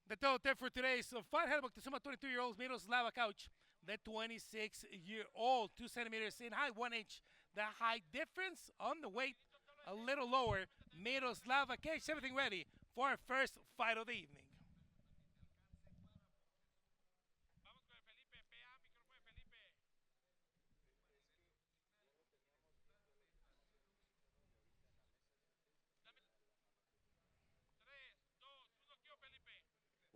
The total tip for today's fight had Moctezuma, 22-year-old Miroslava Cauich, the 26-year-old, 2 centimeters in height, 1 inch. The height difference on the weight a little lower. Miroslava Cauich, everything ready for our first fight of the evening.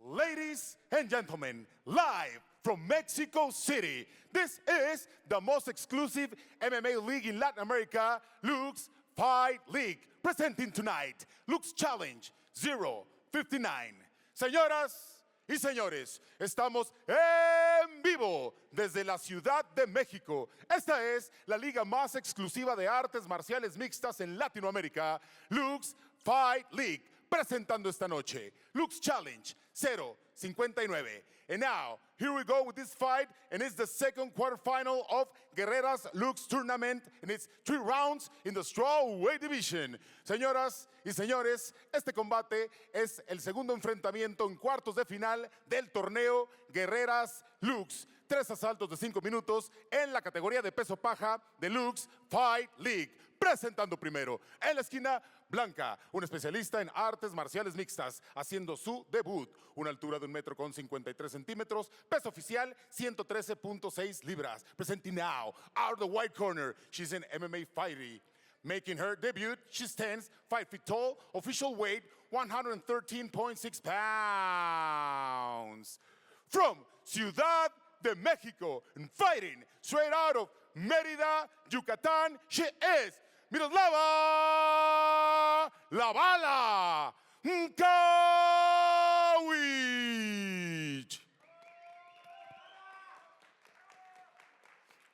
Ladies and gentlemen, live from Mexico City, this is the most exclusive MMA league in Latin America, Lux Fight League. Presenting tonight, Lux Challenge 059. Señoras y señores, estamos en vivo desde la Ciudad de México. Esta es la liga más exclusiva de artes marciales mixtas en Latinoamérica, Lux Fight League. Presentando esta noche, Lux Challenge 059. And now, here we go with this fight, and it's the second quarterfinal of Guerrera's Lux Tournament, and it's 3 rounds in the strawweight division. Señoras y señores, este combate es el segundo enfrentamiento en cuartos de final del torneo Guerrera's Lux. 3 asaltos de 5 minutos en la categoría de peso paja de Lux Fight League. Presentando primero, en la esquina blanca, un especialista en artes marciales mixtas, haciendo su debut. Una altura de 1,53 m, peso oficial 113.6 libras. Presenting now, out of the white corner, she's an MMA fighter. Making her debut, she stands 5 feet tall, official weight 113.6 pounds. From Ciudad de México, and fighting straight out of Mérida, Yucatán, she is Miroslava La Bala Cauich.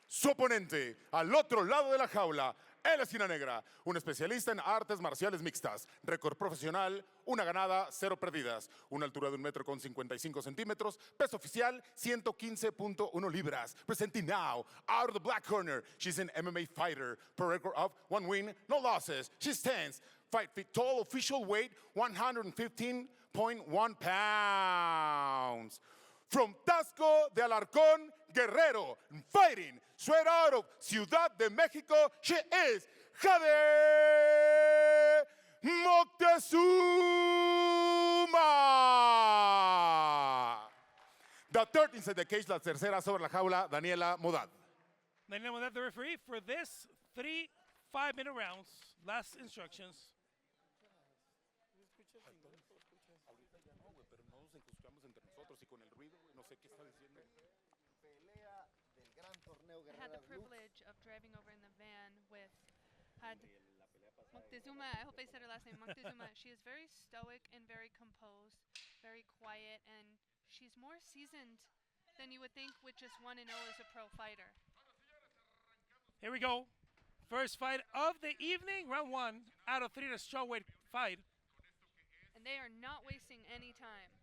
Su oponente al otro lado de la jaula, en la esquina negra, un especialista en artes marciales mixtas, récord profesional, 1 ganada, 0 perdidas, una altura de 1,55 m, peso oficial 115.1 libras. Presenting now, out of the black corner, she's an MMA fighter, per record of 1 win, no losses. She stands 5 feet tall, official weight 115.1 pounds. From Tasco de Alarcón, Guerrero, fighting straight out of Ciudad de México, she is Jade Moctezuma. The third inside the cage, la tercera sobre la jaula, Daniela Modad. Then we'll have the referee for this 3 5-minute rounds. Last instructions. I had the privilege of driving over in the van with Moctezuma. I hope I said her last name, Moctezuma. She is very stoic and very composed, very quiet, and she's more seasoned than you would think with just 1-0 as a pro fighter. Here we go. First fight of the evening, round 1 out of 3 in a strawweight fight. And they are not wasting any time.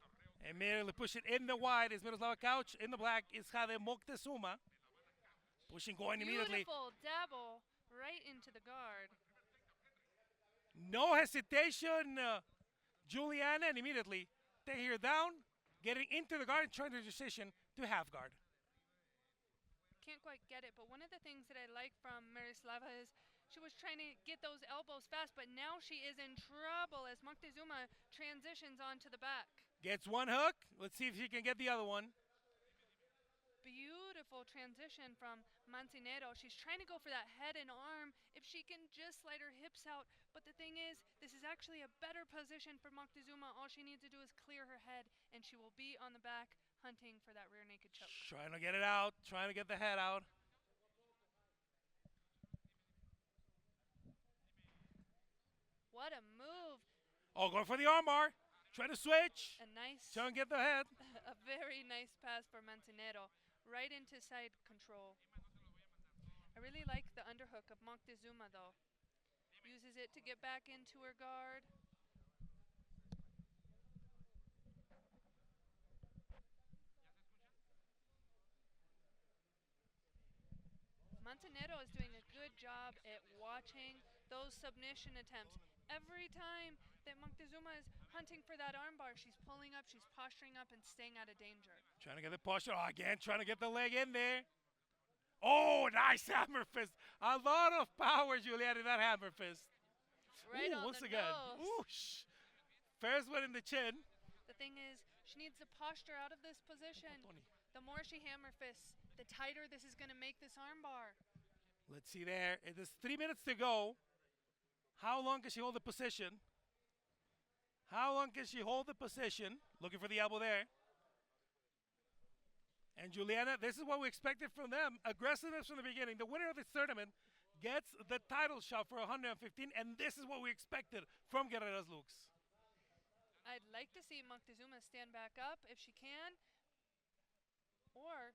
Immediately push it in the white is Miroslava Cauich. In the black is Jade Moctezuma. Pushing, going immediately. Beautiful dabble right into the guard. No hesitation, Juliana, and immediately taking her down, getting into the guard, and trying to transition to half guard. Can't quite get it, but one of the things that I like from Miroslava is she was trying to get those elbows fast, but now she is in trouble as Moctezuma transitions onto the back. Gets one hook. Let's see if she can get the other one. Beautiful transition from Mantente. She's trying to go for that head and arm if she can just slide her hips out. But the thing is, this is actually a better position for Moctezuma. All she needs to do is clear her head, and she will be on the back hunting for that rear naked choke. Trying to get it out, trying to get the head out. What a move. Oh, going for the armbar. Trying to switch. A nice, Trying to get the head. a very nice pass for Mantente. Right into side control. I really like the underhook of Moctezuma though. Uses it to get back into her guard. Mantente is doing a good job at watching those submission attempts, Every time that Moctezuma is hunting for that armbar, she's pulling up, she's posturing up, and staying out of danger. Trying to get the posture. Oh, again, trying to get the leg in there. Oh, nice hammer fist. A lot of power, Juliana, in that hammer fist. Right Ooh, on once the again. nose. Oosh. First one in the chin. The thing is, she needs to posture out of this position. Tony. The more she hammer fists, the tighter this is going to make this armbar. Let's see there. There's 3 minutes to go. How long can she hold the position? How long can she hold the position? Looking for the elbow there. And Juliana, this is what we expected from them. Aggressiveness from the beginning. The winner of this tournament gets the title shot for 115, and this is what we expected from Guerreras Lux. I'd like to see Moctezuma stand back up if she can. Or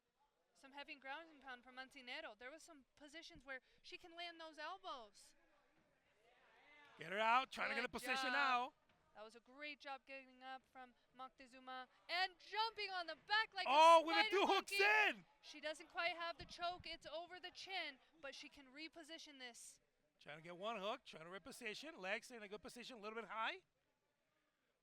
some heavy ground and pound from Mancinero. There was some positions where she can land those elbows. Get her out, trying to get a Good position job. now. That was a great job getting up from Moctezuma and jumping on the back like Oh, a with the spider two hooks monkey. in. She doesn't quite have the choke. It's over the chin, but she can reposition this. Trying to get one hook, trying to reposition. Legs in a good position, a little bit high.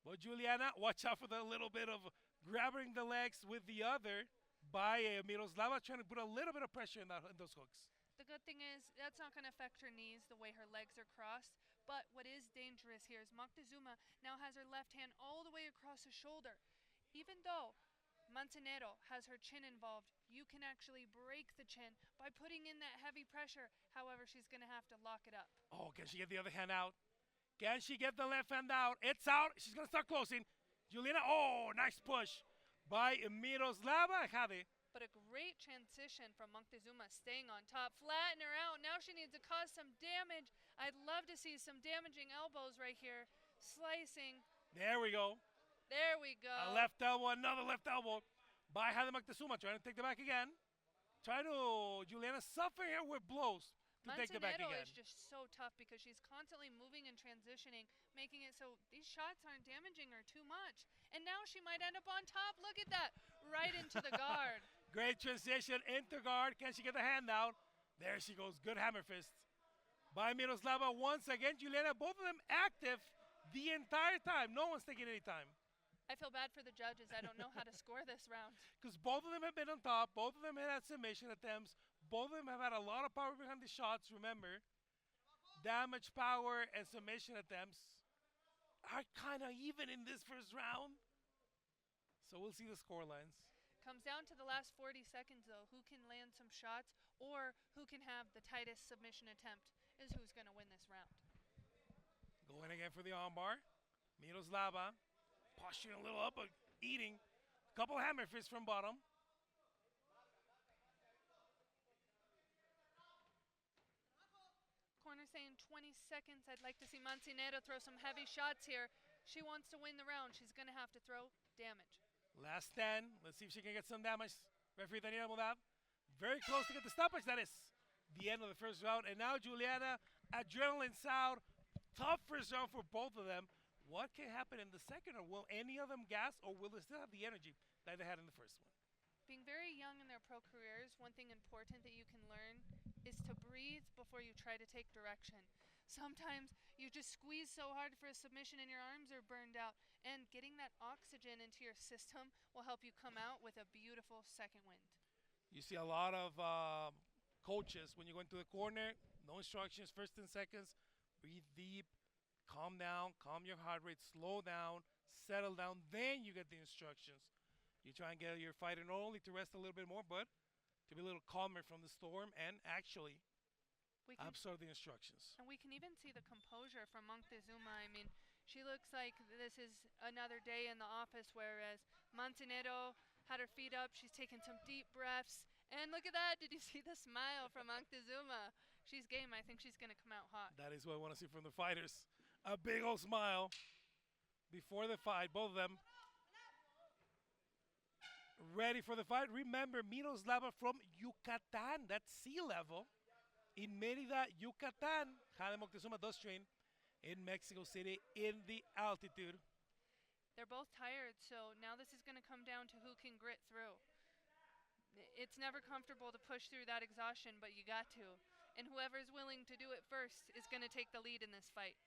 But Juliana, watch out for the little bit of grabbing the legs with the other by Miroslava, trying to put a little bit of pressure in those hooks. The good thing is that's not going to affect her knees the way her legs are crossed. But what is dangerous here is Moctezuma now has her left hand all the way across her shoulder. Even though Mancinero has her chin involved, you can actually break the chin by putting in that heavy pressure. However, she's going to have to lock it up. Oh, can she get the other hand out? Can she get the left hand out? It's out. She's going to start closing. Juliana, oh, nice push by Miroslava. Jade. But a great transition from Moctezuma staying on top. Flatten her out. Now she needs to cause some damage. I'd love to see some damaging elbows right here. Slicing. There we go. There we go. A left elbow, another left elbow by Jade Moctezuma. Trying to take the back again. Trying to, Juliana, suffering her with blows to take the back Mancinero again. is just so tough because she's constantly moving and transitioning, making it so these shots aren't damaging her too much. And now she might end up on top. Look at that. Right into the guard. Great transition into guard. Can she get the hand out? There she goes. Good hammer fist by Miroslava. Once again, Juliana, both of them active the entire time. No one's taking any time. I feel bad for the judges. I don't know how to score this round. Because both of them have been on top. Both of them have had submission attempts. Both of them have had a lot of power behind the shots. Remember, damage, power, and submission attempts are kind of even in this first round. So we'll see the score lines. Comes down to the last 40 seconds, though. Who can land some shots or who can have the tightest submission attempt is who's going to win this round. Going again for the armbar. Miroslava posturing a little up, but eating a couple hammer fists from bottom. Corner saying 20 seconds. I'd like to see Mancinero throw some heavy shots here. She wants to win the round. She's going to have to throw damage. Last 10. Let's see if she can get some damage. Referee Daniela Moldab. Very close to get the stoppage. That is the end of the first round. And now Juliana, adrenaline sound. Tough first round for both of them. What can happen in the second? Or will any of them gas? Or will they still have the energy that they had in the first one? Being very young in their pro careers, one thing important that you can learn is to breathe before you try to take direction. Sometimes you just squeeze so hard for a submission and your arms are burned out. And getting that oxygen into your system will help you come out with a beautiful second wind. You see a lot of coaches when you go into the corner, no instructions, first 10 seconds, breathe deep, calm down, calm your heart rate, slow down, settle down, then you get the instructions. You try and get your fighter not only to rest a little bit more, but to be a little calmer from the storm and actually absorb the instructions. And we can even see the composure from Moctezuma. I mean, she looks like this is another day in the office, whereas Mancinero had her feet up. She's taking some deep breaths. And look at that. Did you see the smile from Moctezuma? She's game. I think she's going to come out hot. That is what I want to see from the fighters. A big old smile before the fight, both of them ready for the fight. Remember, Miroslava from Yucatan, that's sea level. In Mérida, Yucatan, Jade Moctezuma does train in Mexico City in the altitude. They're both tired, so now this is going to come down to who can grit through. It's never comfortable to push through that exhaustion, but you got to. And whoever's willing to do it first is going to take the lead in this fight.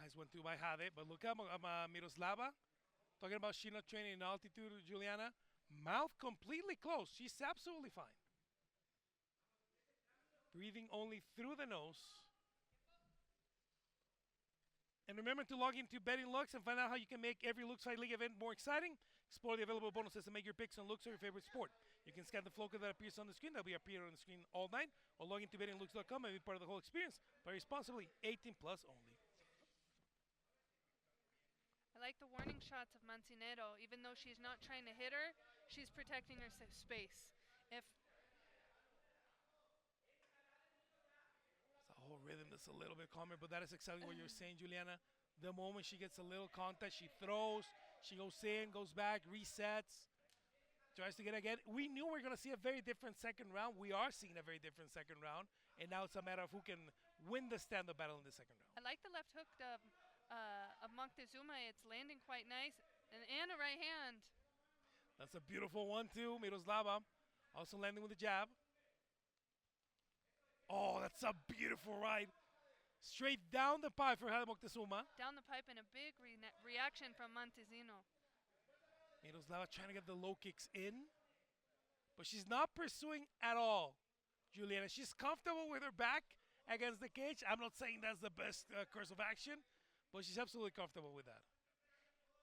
Nice one too by Jade. But look at Miroslava. Talking about she not training in altitude, Juliana. Mouth completely closed. She's absolutely fine. Breathing only through the nose. And remember to log into Betting Lux and find out how you can make every Lux Fight League event more exciting. Explore the available bonuses and make your picks on Lux or your favorite sport. You can scan the flow code that appears on the screen. That'll be appearing on the screen all night. Or log into bettinglux.com and be part of the whole experience. Play responsibly. 18 plus only. I like the warning shots of Manzanero. Even though she's not trying to hit her, she's protecting her space. If The whole rhythm is a little bit calmer, but that is exactly what you're saying, Juliana. The moment she gets a little contact, she throws, she goes in, goes back, resets, tries to get again. We knew we were going to see a very different second round. We are seeing a very different second round, and now it's a matter of who can win the stand-up battle in the second round. I like the left hook of Moctezuma. It's landing quite nice, and a right hand. That's a beautiful one, too. Miroslava also landing with a jab. Oh, that's a beautiful right. Straight down the pipe for Jade Moctezuma. Down the pipe and a big reaction from Montezino. Miroslava trying to get the low kicks in, but she's not pursuing at all, Juliana. She's comfortable with her back against the cage. I'm not saying that's the best course of action, but she's absolutely comfortable with that.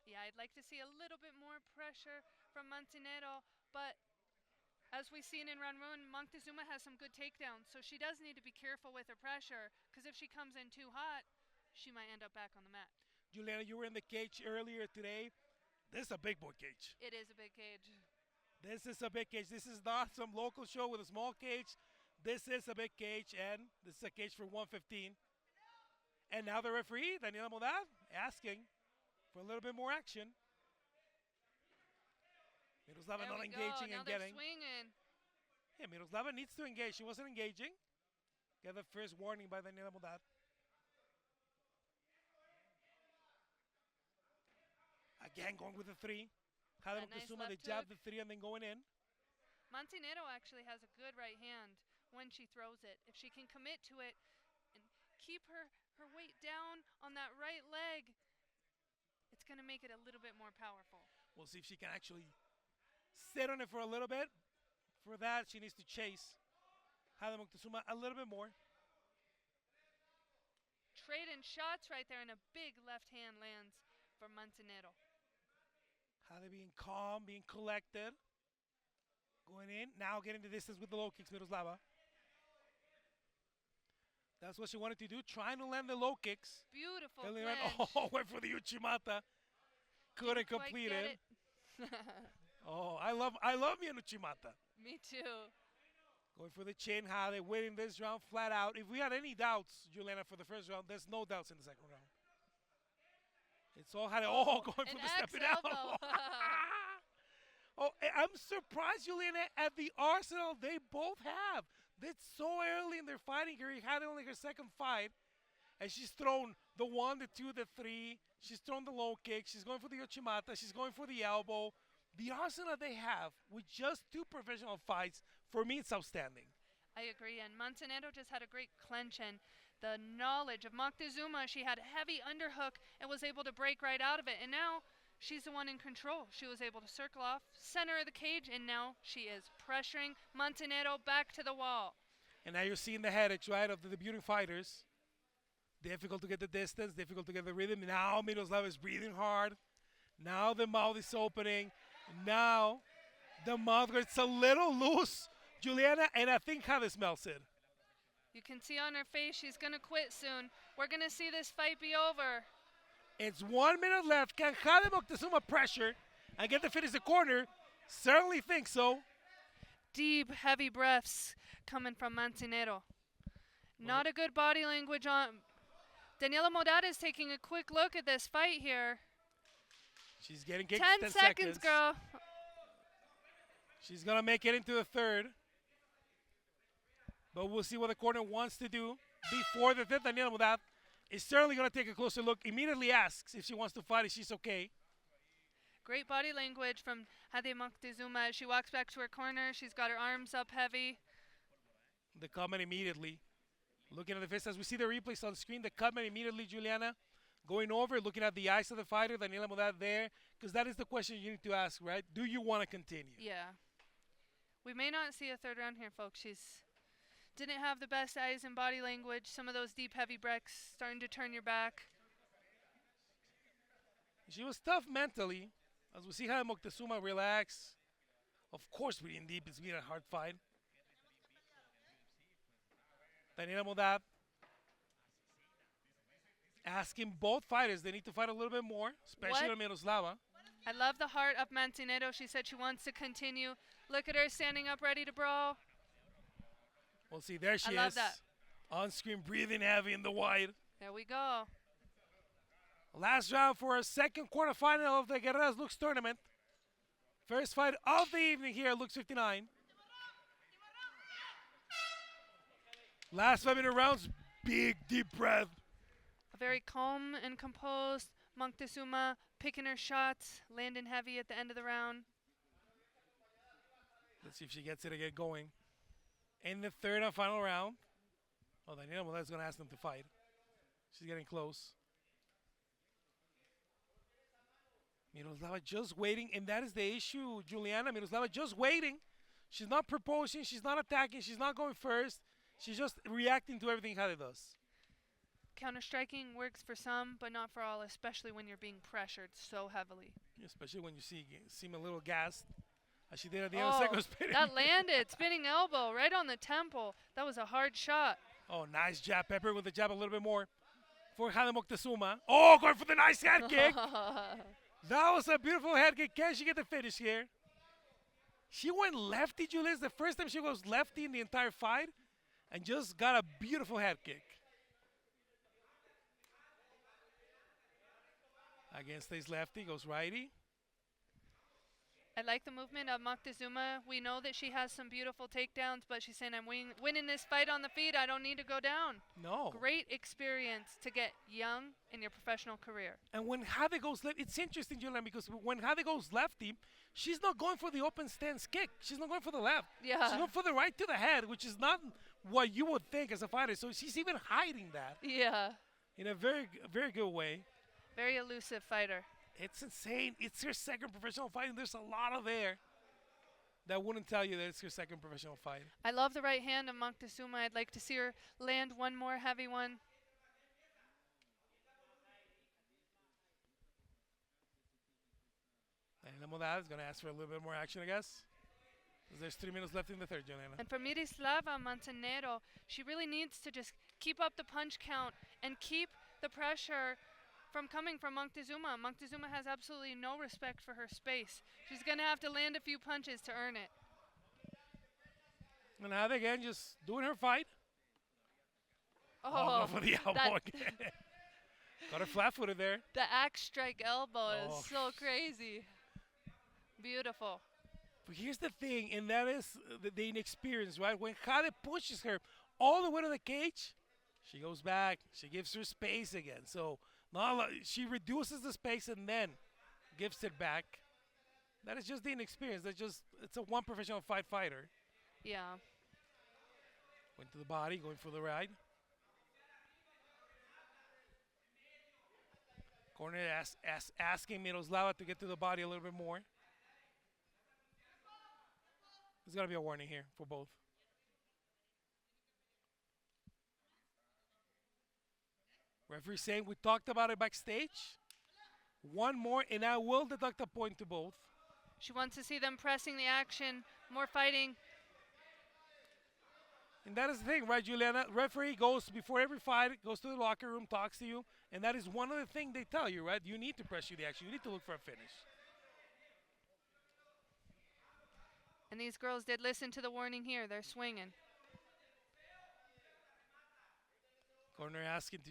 Yeah, I'd like to see a little bit more pressure from Manzanero, but as we've seen in round one, Moctezuma has some good takedowns, so she does need to be careful with her pressure, because if she comes in too hot, she might end up back on the mat. Juliana, you were in the cage earlier today. This is a big boy cage. It is a big cage. This is a big cage. This is not some local show with a small cage. This is a big cage, and this is a cage for 115. And now the referee, Daniela Modad, asking for a little bit more action. Miroslava There not we go. engaging Now and they're getting. swinging. Yeah, Miroslava needs to engage. She wasn't engaging. Get the first warning by Daniela Modad. Again, going with the three. Jade That nice Moctezuma, they left jab hook. the three and then going in. Manzanero actually has a good right hand when she throws it. If she can commit to it and keep her weight down on that right leg, it's going to make it a little bit more powerful. We'll see if she can actually sit on it for a little bit. For that, she needs to chase Jade Moctezuma a little bit more. Trading shots right there, and a big left hand lands for Manzanero. Jade being calm, being collected. Going in, now getting the distance with the low kicks, Miroslava. That's what she wanted to do, trying to land the low kicks. Beautiful Went, clinch. went for the Uchimata. Couldn't Didn't quite complete get it. I love me an Uchimata. Me too. Going for the chin, Jade winning this round flat out. If we had any doubts, Juliana, for the first round, there's no doubts in the second round. It's all Jade. Oh, going for An the X stepping out. elbow. Oh, I'm surprised, Juliana, at the arsenal they both have. That's so early in their fighting career. Had only her second fight, and she's thrown the 1, the 2, the 3. She's thrown the low kick. She's going for the Uchimata. She's going for the elbow. The arsenal they have with just 2 professional fights, for me, it's outstanding. I agree, and Manzanero just had a great clench, and the knowledge of Moctezuma, she had a heavy underhook and was able to break right out of it, and now she's the one in control. She was able to circle off, center of the cage, and now she is pressuring Manzanero back to the wall. And now you're seeing the headaches, right, of the debuting fighters. Difficult to get the distance, difficult to get the rhythm. Now Miroslava is breathing hard. Now the mouth is opening. Now the mouth gets a little loose, Juliana, and I think Jade smells it. You can see on her face she's going to quit soon. We're going to see this fight be over. It's 1 minute left. Can Jade Moctezuma pressure and get the finish the corner? Certainly think so. Deep, heavy breaths coming from Manzanero. Not a good body language on. Daniela Modad is taking a quick look at this fight here. She's getting kicked. 10 seconds, girl. She's going to make it into the third. But we'll see what the corner wants to do before the fifth. Daniela Modad is certainly going to take a closer look. Immediately asks if she wants to fight, if she's okay. Great body language from Jade Moctezuma as she walks back to her corner. She's got her arms up heavy. The comment immediately. Looking at the face as we see the replays on screen, the comment immediately, Juliana, going over, looking at the eyes of the fighter, Daniela Modad there, because that is the question you need to ask, right? Do you want to continue? Yeah. We may not see a third round here, folks. She's didn't have the best eyes and body language. Some of those deep, heavy breaths starting to turn your back. She was tough mentally. As we see how Moctezuma relax. Of course, breathing deep. It's been a hard fight. Daniela Modad asking both fighters, they need to fight a little bit more, especially What? Miroslava. I love the heart of Manzanero. She said she wants to continue. Look at her standing up, ready to brawl. We'll see. There she I love is. that. On screen, breathing heavy in the white. There we go. Last round for our second quarterfinal of the Guerreras Lux tournament. First fight of the evening here at Lux 59. Last 5-minute rounds, big deep breath. A very calm and composed Moctezuma picking her shots, landing heavy at the end of the round. Let's see if she gets it to get going. In the third and final round. Oh, Daniela Modad is going to ask them to fight. She's getting close. Miroslava just waiting, and that is the issue, Juliana. Miroslava just waiting. She's not proposing, she's not attacking, she's not going first. She's just reacting to everything Jade does. Counter-striking works for some, but not for all, especially when you're being pressured so heavily. Especially when you seem a little gassed, as she did at the end of the second spinning. That landed. Spinning elbow right on the temple. That was a hard shot. Oh, nice jab. Pepper with the jab a little bit more for Jade Moctezuma. Oh, going for the nice head kick. That was a beautiful head kick. Can she get the finish here? She went lefty, Julius. The first time she goes lefty in the entire fight and just got a beautiful head kick. Again, stays lefty, goes righty. I like the movement of Moctezuma. We know that she has some beautiful takedowns, but she's saying, I'm winning this fight on the feet. I don't need to go down. No. Great experience to get young in your professional career. And when Jade goes left, it's interesting, Julian, because when Jade goes lefty, she's not going for the open stance kick. She's not going for the left. Yeah. She's going for the right to the head, which is not what you would think as a fighter. So she's even hiding that Yeah. in a very, very good way. Very elusive fighter. It's insane. It's her second professional fight, and there's a lot of there that wouldn't tell you that it's her second professional fight. I love the right hand of Moctezuma. I'd like to see her land one more heavy one. And Modad is going to ask for a little bit more action, I guess. There's 3 minutes left in the third, Juliana. And for Miroslava Montenegro, she really needs to just keep up the punch count and keep the pressure from coming from Moctezuma. Moctezuma has absolutely no respect for her space. She's going to have to land a few punches to earn it. And Jade again just doing her fight. Oh, for the elbow again. Got her flat-footed there. The axe strike elbow Oh. is so crazy. Beautiful. But here's the thing, and that is the inexperience, right? When Jade pushes her all the way to the cage, she goes back. She gives her space again. So she reduces the space and then gives it back. That is just the inexperience. It's a one professional fighter. Yeah. Went to the body, going for the ride. Corner asking Miroslava to get to the body a little bit more. There's got to be a warning here for both. Referee saying we talked about it backstage. One more, and I will deduct a point to both. She wants to see them pressing the action, more fighting. And that is the thing, right, Juliana? Referee goes before every fight, goes to the locker room, talks to you, and that is one of the things they tell you, right? You need to pressure the action. You need to look for a finish. And these girls did listen to the warning here. They're swinging. Corner asking to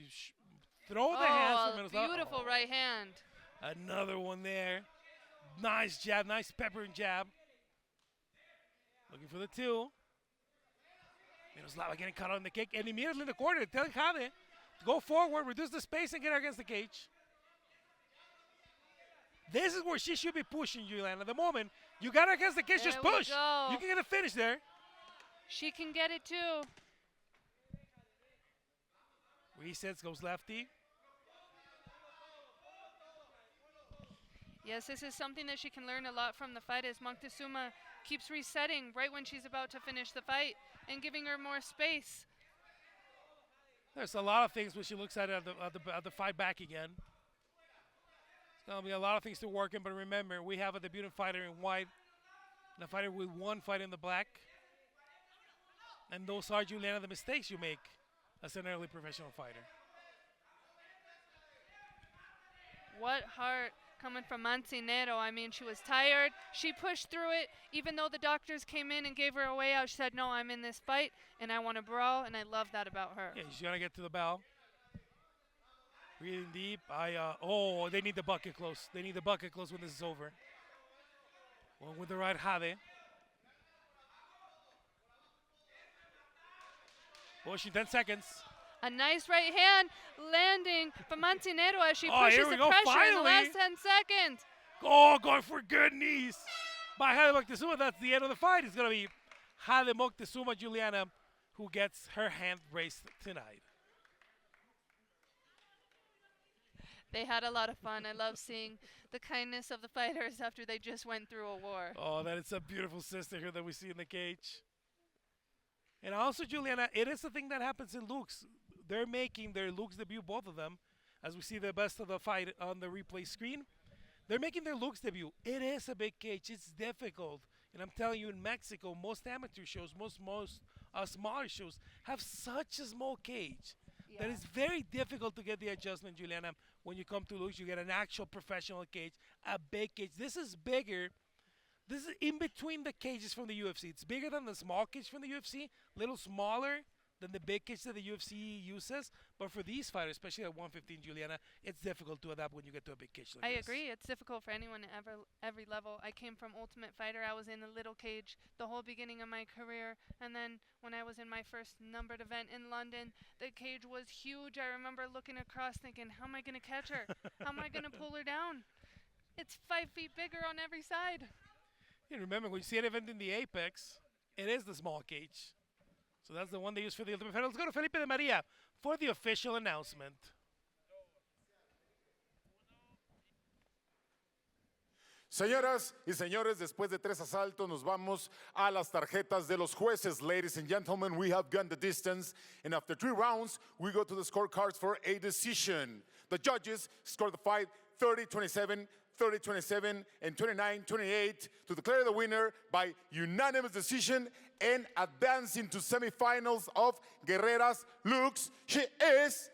throw the hands Oh, from Miroslava. beautiful right hand. Another one there. Nice jab, nice pepper and jab. Looking for the two. Miroslava getting caught on the kick, and immediately in the corner, telling Jade to go forward, reduce the space, and get her against the cage. This is where she should be pushing, Juliana. At the moment, you got her against the cage, just There we push. go. You can get a finish there. She can get it too. Resets, goes lefty. Yes, this is something that she can learn a lot from the fight as Moctezuma keeps resetting right when she's about to finish the fight and giving her more space. There's a lot of things when she looks at the fight back again. It's going to be a lot of things to work in, but remember, we have a debutant fighter in white and a fighter with one fight in the black. And those are, Juliana, the mistakes you make as an early professional fighter. What heart coming from Mancinero. I mean, she was tired. She pushed through it. Even though the doctors came in and gave her a way out, she said, no, I'm in this fight, and I want to brawl, and I love that about her. Yeah, she's going to get to the bell. Breathing deep. They need the bucket close. They need the bucket close when this is over. One with the right Jade. Pushing 10 seconds. A nice right hand landing from Mancinero as she pushes here we the go, pressure in the finally. last 10 seconds. Going for good knees by Jade Moctezuma. That's the end of the fight. It's going to be Jade Moctezuma, Juliana, who gets her hand raised tonight. They had a lot of fun. I love seeing the kindness of the fighters after they just went through a war. Oh, that is a beautiful sister here that we see in the cage. And also, Juliana, it is the thing that happens in Lux. They're making their Lux debut, both of them, as we see the best of the fight on the replay screen. They're making their Lux debut. It is a big cage. It's difficult. And I'm telling you, in Mexico, most amateur shows, most smaller shows have such a small cage that it's very difficult to get the adjustment, Juliana. When you come to Lux, you get an actual professional cage, a big cage. This is bigger. This is in between the cages from the UFC. It's bigger than the small cage from the UFC, a little smaller than the big cage that the UFC uses. But for these fighters, especially at 115, Juliana, it's difficult to adapt when you get to a big cage like this. I agree. It's difficult for anyone at every level. I came from Ultimate Fighter. I was in a little cage the whole beginning of my career. And then when I was in my first numbered event in London, the cage was huge. I remember looking across thinking, how am I going to catch her? How am I going to pull her down? It's 5 feet bigger on every side. Yeah, remember, when you see an event in the Apex, it is the small cage. So that's the one they use for the Ultimate Fighter. Let's go to Felipe de Maria for the official announcement. Señoras y señores, después de 3 asaltos nos vamos a las tarjetas de los jueces. Ladies and gentlemen, we have gone the distance, and after 3 rounds, we go to the scorecards for a decision. The judges scored the fight 30-27, 30-27, and 29-28 to declare the winner by unanimous decision and advancing to semifinals of Guerrera's Lux. She is